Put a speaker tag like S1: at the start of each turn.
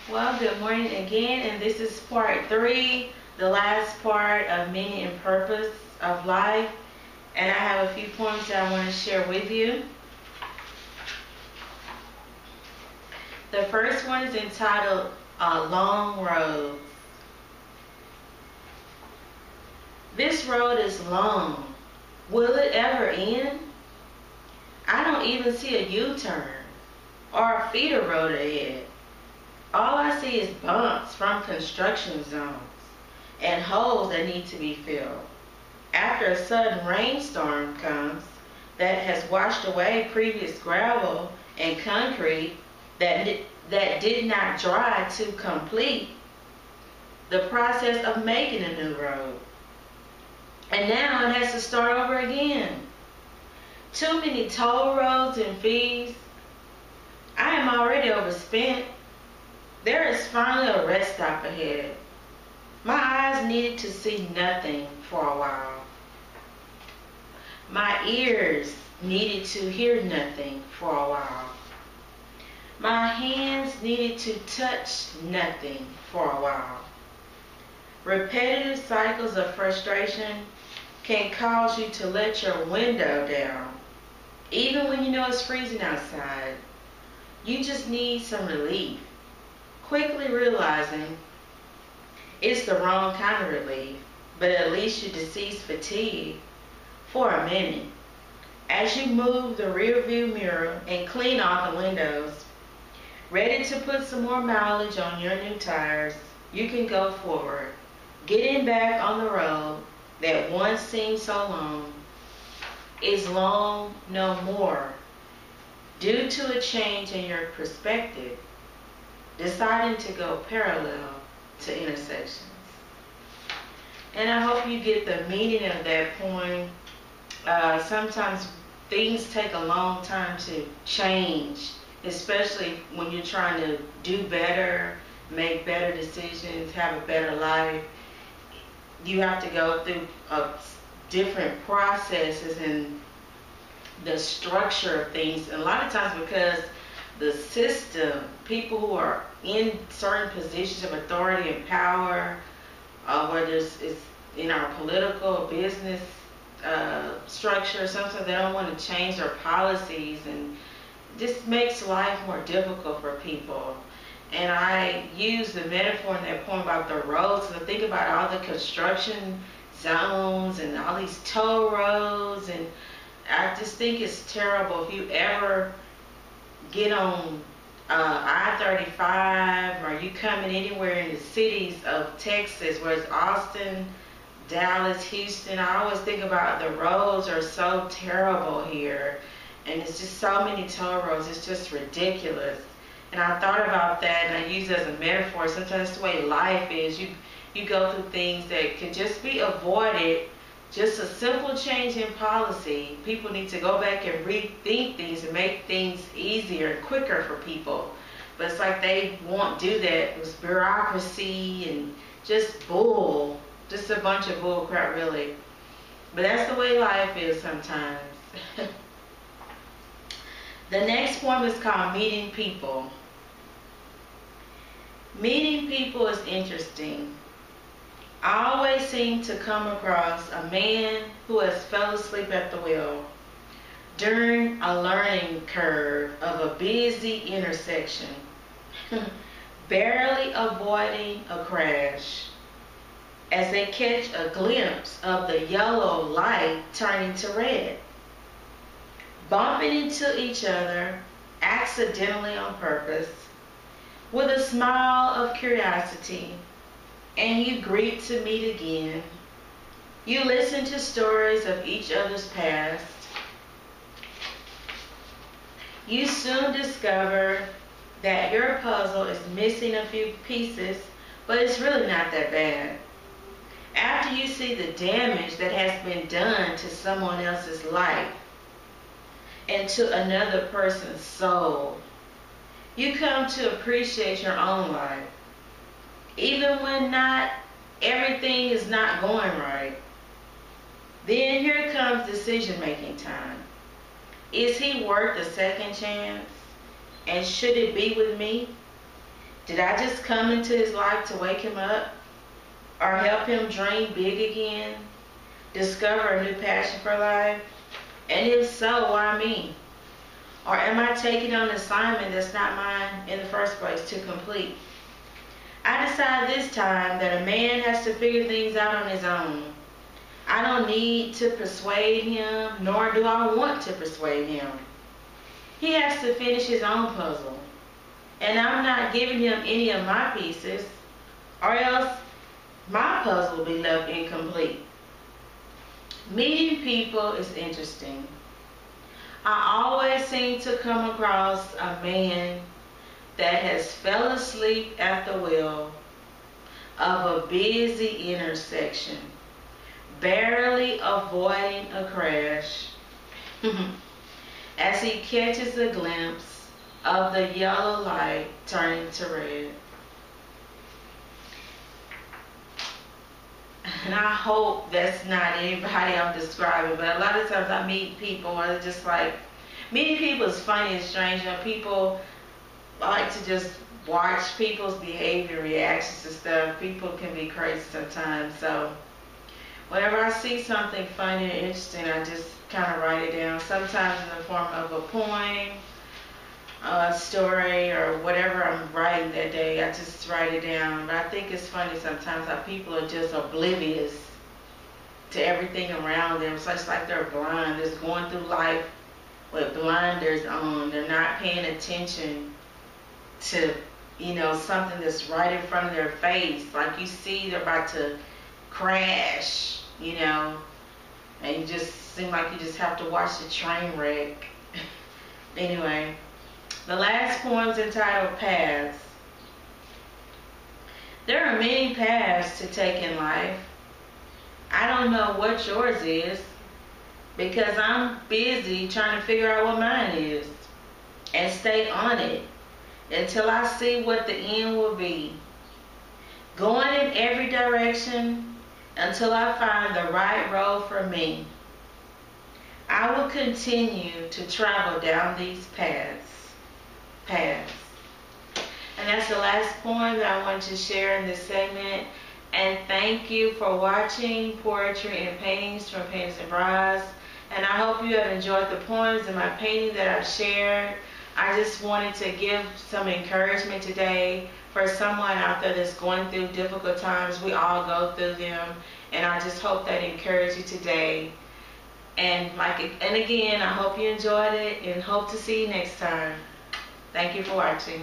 S1: Well, good morning again, and this is part 3, the last part of meaning and purpose of life. And I have a few points that I want to share with you. The first one is entitled Long Road. This road is long. Will it ever end? I don't even see a U-turn or a feeder road ahead. All I see is bumps from construction zones and holes that need to be filled. After a sudden rainstorm comes that has washed away previous gravel and concrete that did not dry to complete the process of making a new road. And now it has to start over again. Too many toll roads and fees. I am already overspent. There is finally a rest stop ahead. My eyes needed to see nothing for a while. My ears needed to hear nothing for a while. My hands needed to touch nothing for a while. Repetitive cycles of frustration can cause you to let your window down, even when you know it's freezing outside. You just need some relief. Quickly realizing it's the wrong kind of relief, but at least you deceive fatigue for a minute. As you move the rear view mirror and clean off the windows, ready to put some more mileage on your new tires, you can go forward, getting back on the road that once seemed so long is long no more due to a change in your perspective, deciding to go parallel to intersections. And I hope you get the meaning of that poem. Sometimes things take a long time to change, especially when you're trying to do better, make better decisions, have a better life. You have to go through different processes and the structure of things. And a lot of times because the system, people who are in certain positions of authority and power, whether it's in our political, business structure, sometimes they don't want to change their policies, and this makes life more difficult for people. And I use the metaphor in that poem about the roads, and I think about all the construction zones and all these toll roads, and I just think it's terrible if you ever get on I-35 or you coming anywhere in the cities of Texas, where it's Austin, Dallas, Houston. I always think about the roads are so terrible here, and it's just so many toll roads. It's just ridiculous. And I thought about that, and I use it as a metaphor. Sometimes that's the way life is. You go through things that could just be avoided. Just a simple change in policy. People need to go back and rethink things and make things easier and quicker for people. But it's like they won't do that. It's bureaucracy and just bull. Just a bunch of bull crap, really. But that's the way life is sometimes. The next poem is called Meeting People. Meeting people is interesting. I always seem to come across a man who has fell asleep at the wheel during a learning curve of a busy intersection, barely avoiding a crash, as they catch a glimpse of the yellow light turning to red, bumping into each other accidentally on purpose, with a smile of curiosity. And you greet to meet again. You listen to stories of each other's past. You soon discover that your puzzle is missing a few pieces, but it's really not that bad. After you see the damage that has been done to someone else's life and to another person's soul, you come to appreciate your own life. Even when not everything is not going right. Then here comes decision-making time. Is he worth a second chance? And should it be with me? Did I just come into his life to wake him up? Or help him dream big again? Discover a new passion for life? And if so, why me? Or am I taking on an assignment that's not mine in the first place to complete? I decided this time that a man has to figure things out on his own. I don't need to persuade him, nor do I want to persuade him. He has to finish his own puzzle. And I'm not giving him any of my pieces, or else my puzzle will be left incomplete. Meeting people is interesting. I always seem to come across a man that has fell asleep at the wheel of a busy intersection, barely avoiding a crash, as he catches a glimpse of the yellow light turning to red. And I hope that's not anybody I'm describing, but a lot of times I meet people and it's just like, meeting people is funny and strange. You know, people like to just watch people's behavior, reactions to stuff. People can be crazy sometimes. So whenever I see something funny and interesting, I just kind of write it down. Sometimes in the form of a poem, a story, or whatever I'm writing that day, I just write it down. But I think it's funny sometimes how people are just oblivious to everything around them. So it's like they're blind, just going through life with blinders on. They're not paying attention to, something that's right in front of their face. Like you see they're about to crash, and you just seem like you just have to watch the train wreck. Anyway. The last poem is entitled Paths. There are many paths to take in life. I don't know what yours is because I'm busy trying to figure out what mine is and stay on it until I see what the end will be. Going in every direction until I find the right road for me. I will continue to travel down these paths. And that's the last poem that I wanted to share in this segment. And thank you for watching Poetry and Paintings from Painters and Bras. And I hope you have enjoyed the poems and my painting that I've shared. I just wanted to give some encouragement today for someone out there that's going through difficult times. We all go through them. And I just hope that encouraged you today. And again, I hope you enjoyed it and hope to see you next time. Thank you for watching.